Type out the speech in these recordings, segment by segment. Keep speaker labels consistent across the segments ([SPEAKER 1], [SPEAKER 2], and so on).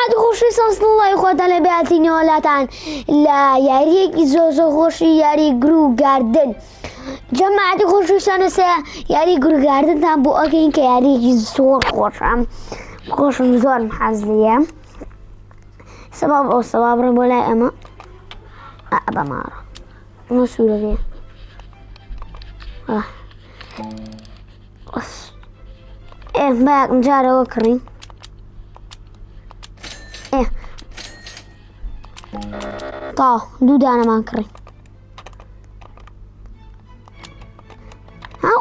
[SPEAKER 1] جەماعەتی خۆشەویستان سڵاوی خۆتان لە بێهاتینە وڵاتان لە یاریەکی زۆر خۆشی یاری گر و گاردن. جەماعەتی خۆشەویستان ئێستا یاری گر و گاردنتان بۆ ئەگەین کە یاریەکی زۆر خۆشم زۆرم حەز لێیە. سەباب ئەو سەبا بڕێن بۆ لای ئەمە بەماڕە ئەمە سوورەکەیە باەکم جارەوە کڕین تا دوو دانەمان کڕین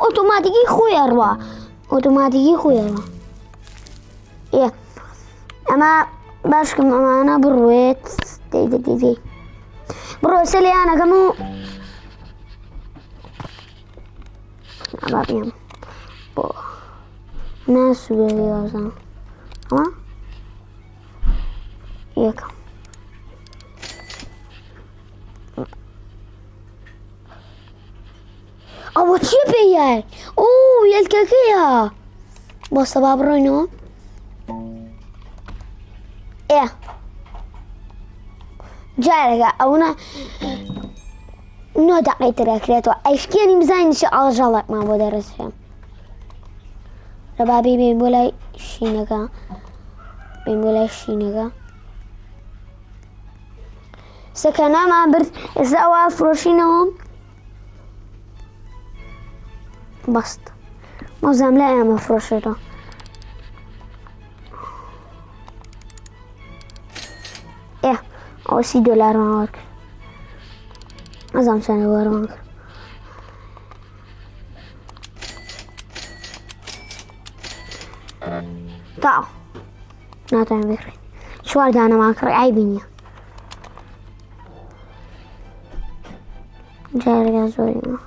[SPEAKER 1] ئۆتۆماتیکی خۆیەڕوا ئۆتۆماتیکی خۆیەڕوا ئەمە باشکەم ئەمانە بڕوێت دەی بڕۆ سەلیانەکەم و ئەبابیم بۆ ناسوورەکەی وازان ئەمە یەکەم ئەوە چیە پێیان؟ یەلکەکەیە بۆ سەبا بڕۆینەوە جارێکە ئەوە 9 دقەی ترەکرێتەوە ئەیشکێنی بزانین چی ئاڵژەڵێکمان بۆ دەرەچێ ڕەبابی بێن بۆ لای شینەکە سەکەنامان برد ئێستا ئەوە فرۆشینەوە بەست مەوزام لای ئەمە فرۆشێتەوە ئەوە $30 وەرکرد نەزانم چەندە وەرمان کرد تاو ناتوانین بکڕین 4 دانەمان کڕی عیبی نییە جارێکە زۆرینەوە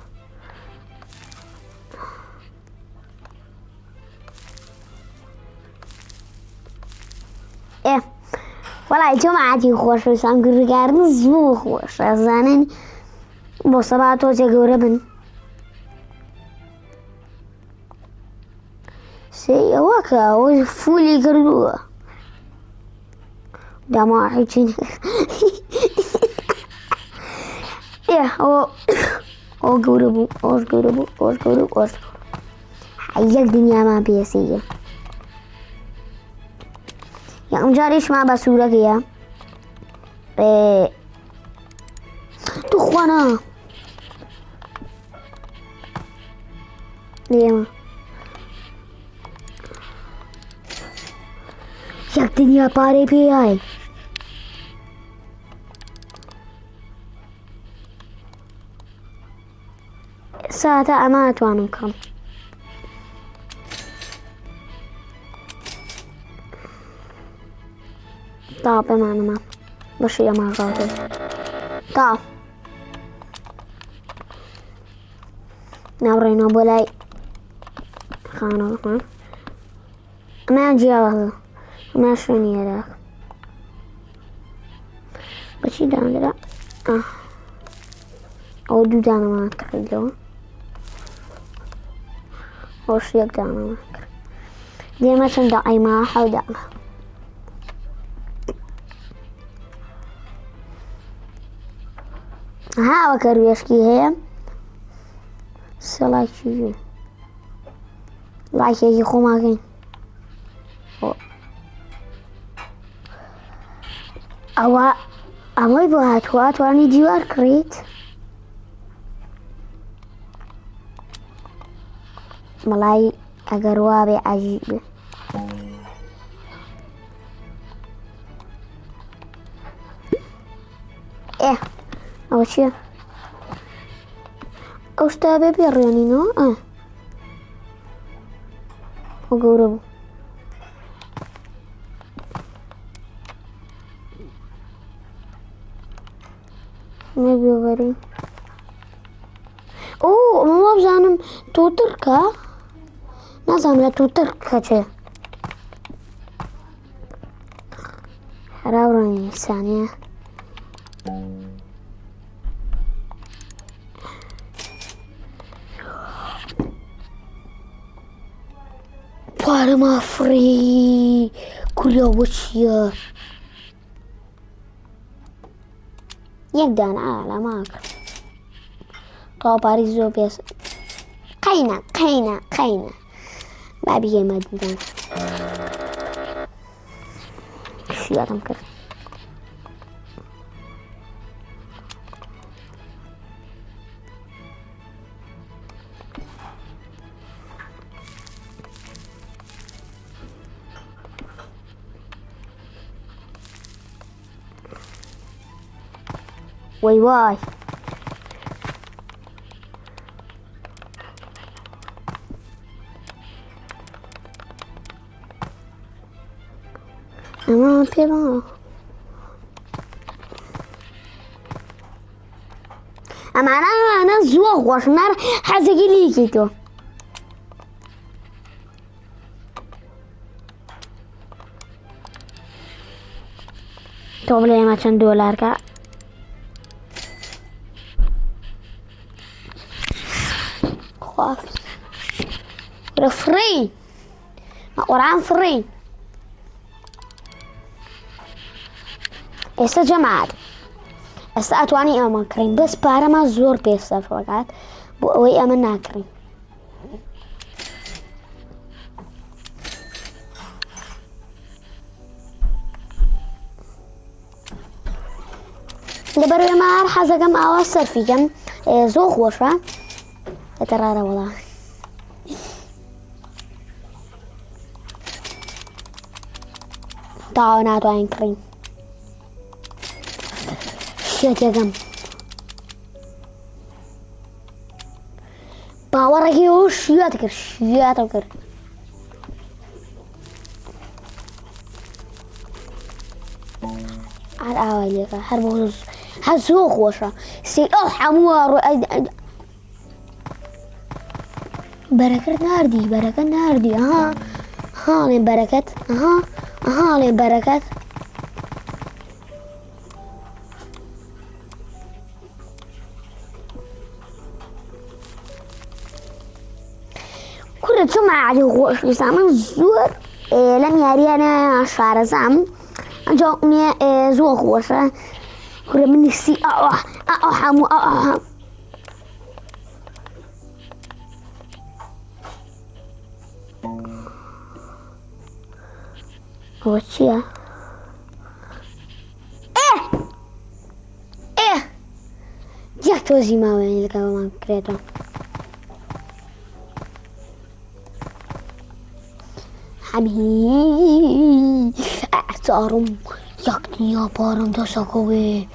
[SPEAKER 1] وەڵای جەماعەتی خۆشەویستان گورگاردن زۆر خۆشە زانن بۆ سەبا تۆجێ گەورە بن ئەوە کە ئەوە فولی کردووە داما هیچی ئەوە گەورە بوو ئەوەش گەورە بوو ئەوەش گەورە بوو ئەوەش یەک دنیامان پێسیە یەکەم جاریشمان بە سوورەکەیە توخوانا لێمە یەک دنیا پارەی پێیای ساتە ئەمە ئەتوانم کەم تا بمانەمە بەشی ئەماژاوتە تا ناوڕێنەوە بۆ لای خانەوەمان ئەمان جیاوازە ئەمان شوێنی هێراک بەچی دانرا ئەوە 2 دانەمان کڕیدەوە ئەوەش 1 دانەمان کرد دێمە چەند دەقەیما 7 دانە ئەوە کەروێشکی هەیە سەڵاکی لایکێکی خۆماکەین ئەوەی بۆ هاتووە توانی دیوار کڕیت مەڵای ئەگەر وا بێ عەجیبە ئەوە چییە؟ ئەو شتا بێ پێڕێنینەوە ئەو گەورە بوو بێوەرین ئەمە بزانم تۆتڕکە نازانم لە تۆتڕ کەچێ هەراوڕێنی سانیە پارەما فڕی كوريا وشيا يقدر على ماك طاباري زوبيس قينا ما بيجي مدينة شو يعلم كده واي اما بيرو اما انا زوغ وشنار حزقي ليكيتو توبلي ما چند دلار کا خلاص فري قرآن فري ئێستا جەماعەت ئێستا ئەتوانی ئەمە کڕین بەس پارەمان زۆر پێستە فقات بۆ ئەوەی ئەمە ناکڕین لەبەرەوەی ئەمە هەر حەزەکەم ئاوا سەرفیکەم زۆر خۆشە ئەتەڕارە وەڵا تاوە ناتوانین کڕین شێتێکم باوەڕێکی ئەوە شوێتە کرد هەر ئاوای لێکە هەر بۆ هەر زۆر خۆشە سێ ئەو هەمووە بەرەکەت ناردی هاڵێن بەرەکەت هاڵێن بەرەکەت كل جمعة غوش من زور لم يرينا شارزام جاءني زور غوشة كل من السي أحم وشيا jak to zima vem kako mam kreto. حبيبي أعترم يقني يا بارم تساكوي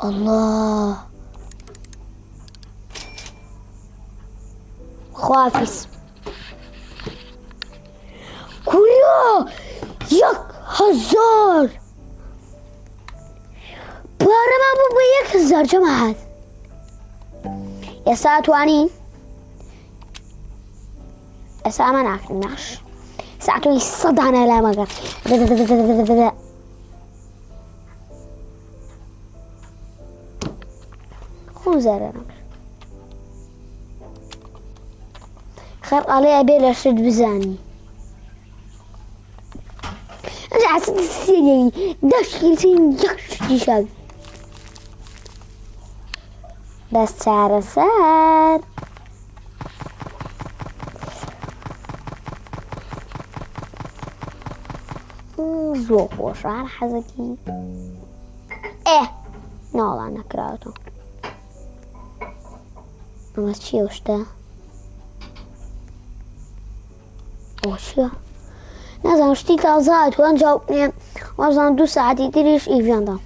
[SPEAKER 1] الله خافس كوريا يك هزار بارم أبو بيك هزار جماعة يا ساعتواني يا ساعة ما نعرف النقش ساعته يصدعنا لا مقر خو زارنا خرق علي أبي لشد بزاني أرجع ستسيني داش كيلسين يكش شاب بس سعر سعر زۆر خۆشە هەر حەزەکی ناڵان نەکراوەتەوە ئەمە چییە شتە ئەوە چییە نازانم شتی تازە هاتووە ئەنجاو وەزان 2 ساعتی تریش ئیڤیاندا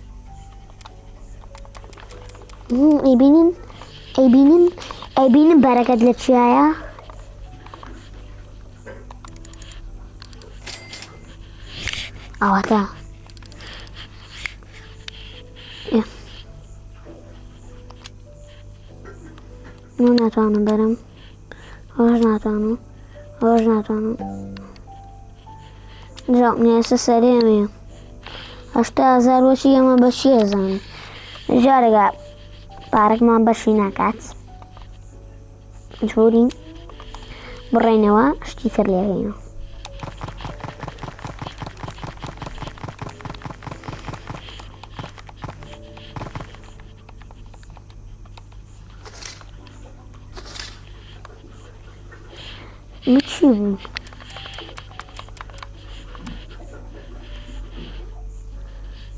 [SPEAKER 1] ئەیبینن بەرەکەت لە چیایە ئەوەتە من ناتوانم بەرم ئەوەش ناتوانم جاوبنی ئێستا سەرێمێ 8,000 وەچی ئەمە بە چی ئەزانم جارێکا پارەکمان بەشی ناکات جوورین بڕێنەوە شتی تر لێگەینەوە چی بود؟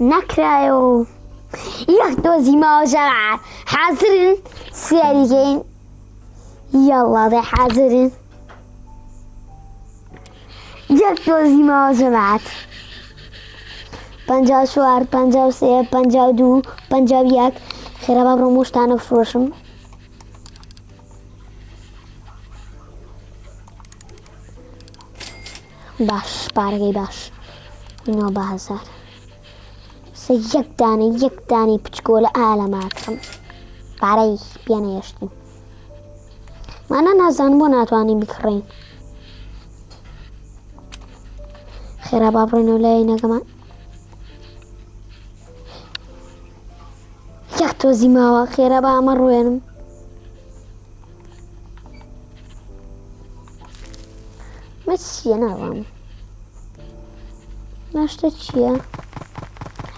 [SPEAKER 1] نکرایو یک دوزی ماجرا حاضرین سریعین یالا ده حاضرین یک دوزی ماجرا 54 53 52 51 خیره با برموشتن فروشم باش بارگی باش اینا بازار سه یک دانه پچکول علاماتم برای بیانیشتیم من نزن بو نتوانیم بکرین خیره با برنو لای نگمان یک توزی ماوا خیره با امر روینم ما چیه نوام نشته چیه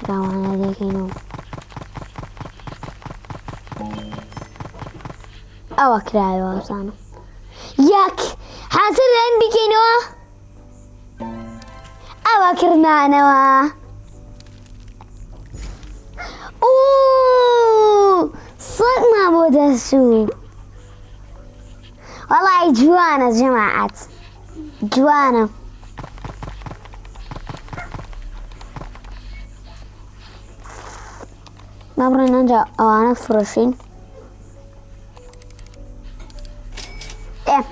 [SPEAKER 1] روانه دیگه او کرایو ازانم یک حاضرین بگینو او کرنانوا اوه صدق ما بوده شو والله جوانا جماعة جوانا نبرن نجا اوانا فروشين ايه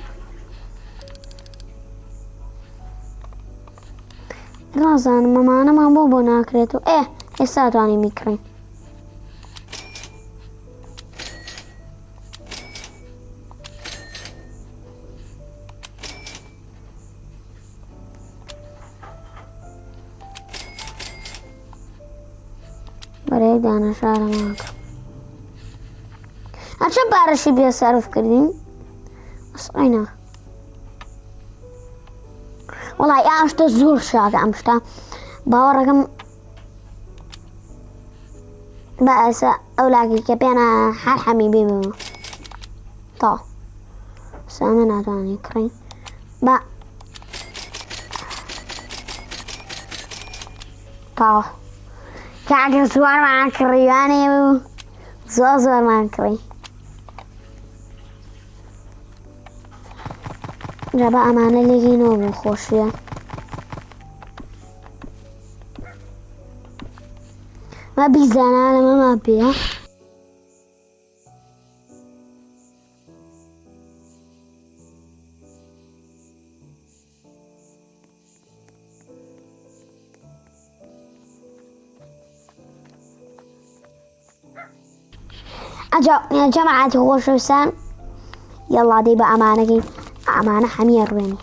[SPEAKER 1] رازان مامانا ما بابو ناكريتو ايه اساتواني ميكرين برای دانشار ما اچه بارشی بیا صرف کردیم اصلا اینا والله امشتا زور شاك امشتا باوركم بأس أولاكي كبينا حال حميبي بيمو طا سامنا تاني كرين با طا كاكا زوار ما كرياني زوار ما كري جابا أمانة لغينو بخوشيا ما بيزانا أنا ما بيها أجا يا جماعة خوشوسان يلا دي بأمانة أمانة حمية رويني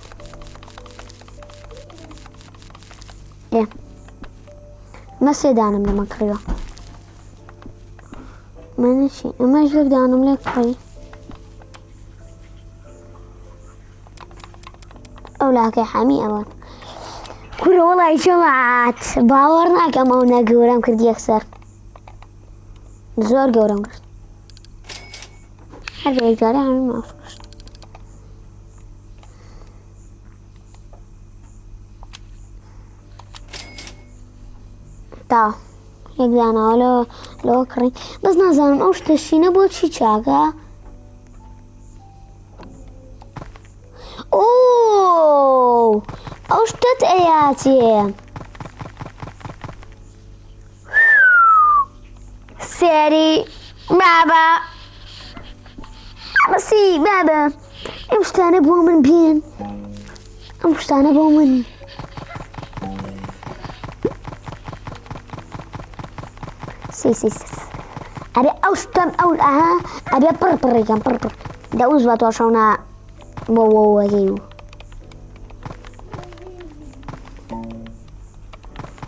[SPEAKER 1] إيه ما سيدانم لما كريو ما نشي ما يجلك دانم لك كري أولاك حمية وان كل والله يا جماعة باورنا كم أونا قورم كرد يكسر زور قورم كرد هذا يجاري عمي ما أفكر تا یک دانه لو کردیم بس نزدم اوش تشینه بود چی چاقا اوه اوش تت ایاتی سری بابا بسی بابا امشتانه بو من بین امشتانه بو من سي أبي أوشتم أول أبي بربر كم بربر ده أوزبط وشونا بو هيو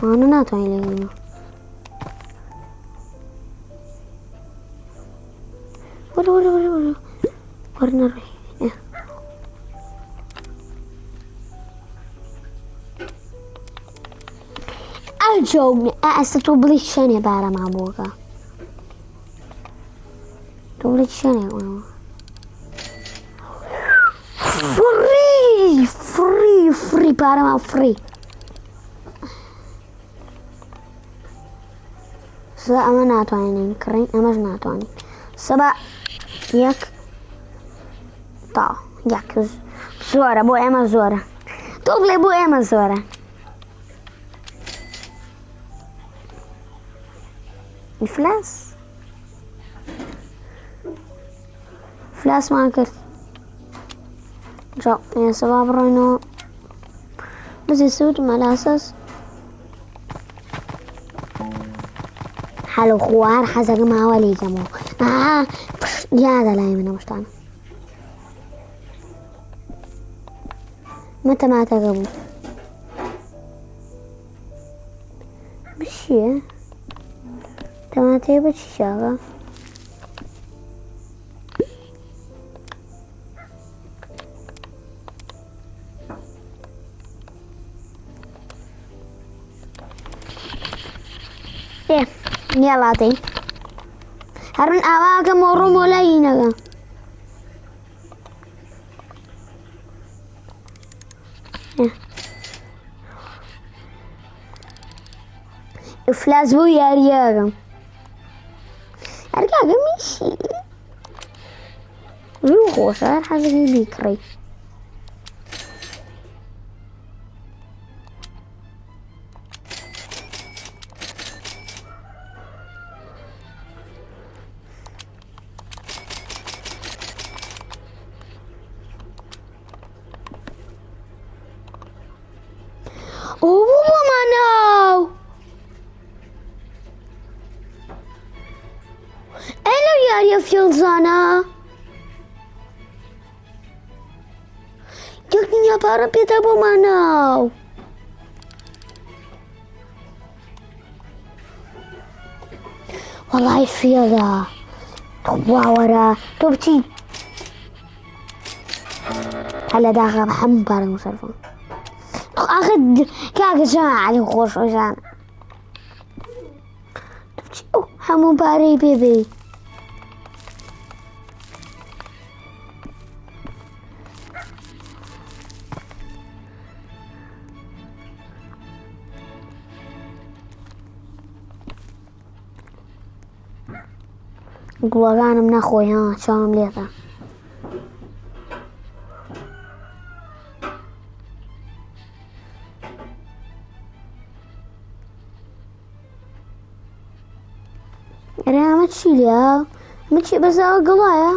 [SPEAKER 1] أنا ناتواني لقينا ولا ورنا روح الجو أستو بليشاني بارا مع بوكا تبليشاني فري فري بارما فري سبا اما ناتوانین کڕین ئەمەش ناتوانین سبا یەک تا یەک زۆرە بۆ ئێمە زۆرە تۆ بڵێ بۆ ئێمە زۆرە ئیفلاس فلاسمان کرد جا سبا بڕۆینەوە بزی سوودمە لاسەس حەلو خوار حەزەکەم ماوە لیکەمەوە یادە لای منە مشتانە مە تەماتەکە بوو بچیە تەماتەیە بە چی شاوە يلا هرن أواك مرم ولا ينجا إفلاس بو ياريا أرجع ماشي روحو صار حاجة بيكري Oh, mano! Ela ia filzana. Eu tinha para pita bo mano. والله فيها واورا توبتي هلا داخل محمد بارك مسلفون اخذ كاك جماعة علي خوش وجانا توبتي حمو باري بيبي گوڵەکانم نەخۆی ها چاوم لێتە ئەرێ ئەمە چی لێە؟ ئەمە چی بەزاوە گڵایە؟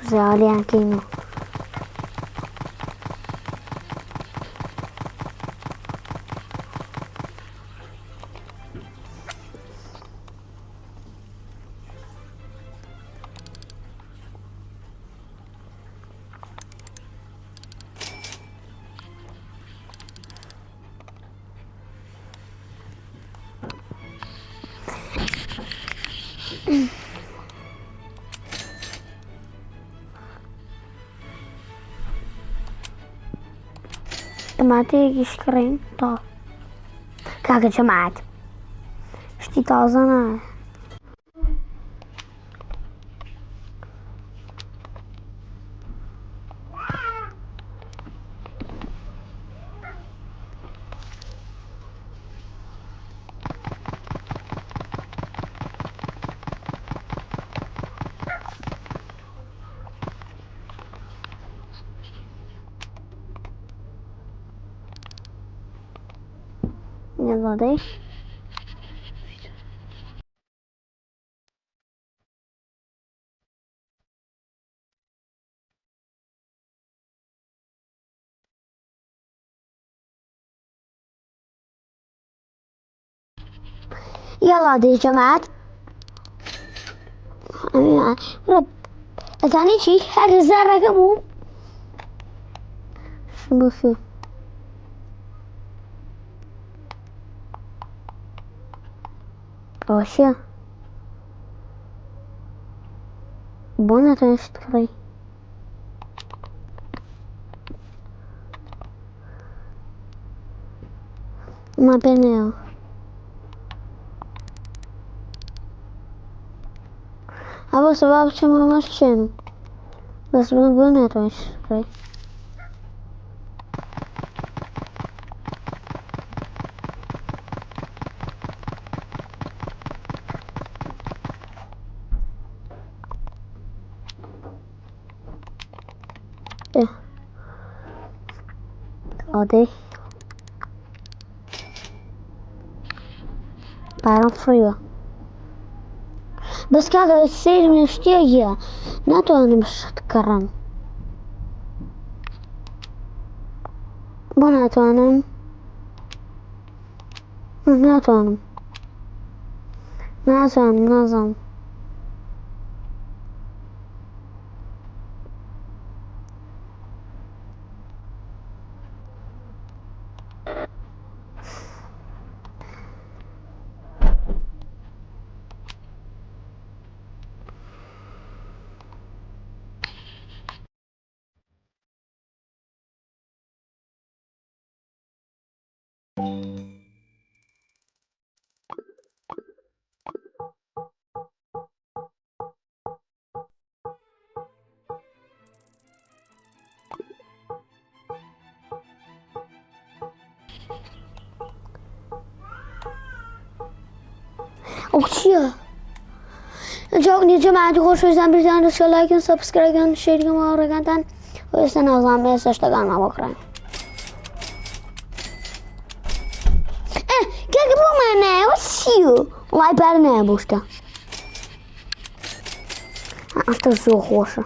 [SPEAKER 1] زاوە لێیان کەینەوە تەماتەیەکیش کڕین تا کاکە جەماعەت شتی تازە نایە يلا ديش يلا دي جماعة رب أتعني شي هذا الزارة كمو شو بفي واشياء بونا تنشتري ما بيني سبب چه ماماش چنم بس من بول نتوانش رای عادي برام فریه بس که السير من اشتياجيا ناتواني مش تكرم ناتوانم نازم اوكشيا جاكني جماعة خوش ويزن بيزن رسول لايك و سبسكرايب کن شیر کن و آره کن و ایسا نازم بیستش تگان ما بکرن که بو منه و سیو وای پر نه بوشته افتا زو خوشه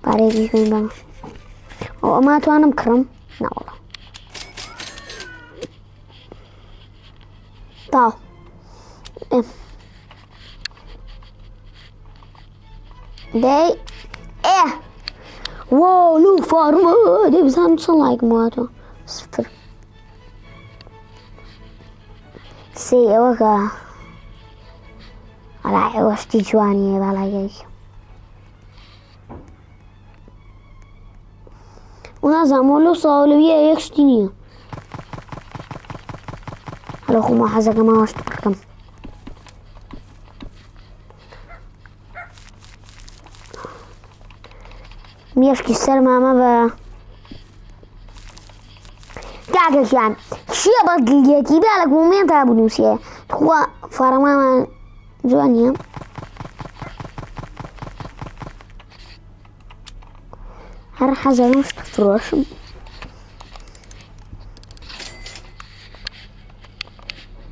[SPEAKER 1] برای بیش بیم و ما توانم کرم نه والله طاو دي واو لو فارما دي بزن شو لايك ماتو صفر سي وكا على عوشتي جواني على جيش ونازعمولو صاولوية يكشتيني هلو خو ما حزق ما واشتبركم ميشكي السلمى ما با كاكا كان شيا بطليتي بالك مومين تابو نوسيه تخوا فرما جوانيا هر حاجة مش تفروش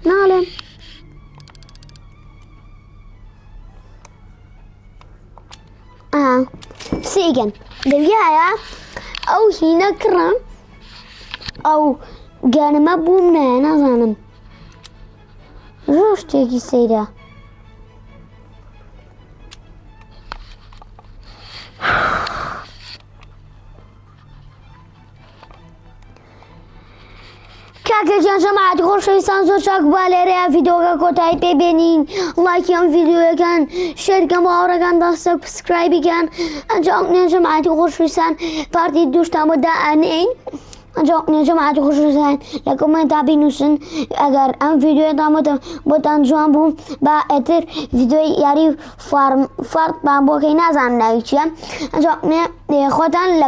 [SPEAKER 1] نعلم سيجن دبيايا او هنا كرم او كان ما بومنا انا زانم روش تيجي سيدا كاكا جان جماعة خوش ويسان زو شاك بالي فيديو كوتاي ببینین لايك يان فيديو كان شير كان باورا كان دا سبسكرايب كان انجا جماعة خوش ويسان بارتي دوش تامو دا انين انجا جماعة خوش ويسان لكومنت بنوشن اگر ام فيديو تامو بوتان جوان بوم با اتر فيديو ياري فرد بام بوكي نازان نايچيا انجا خودان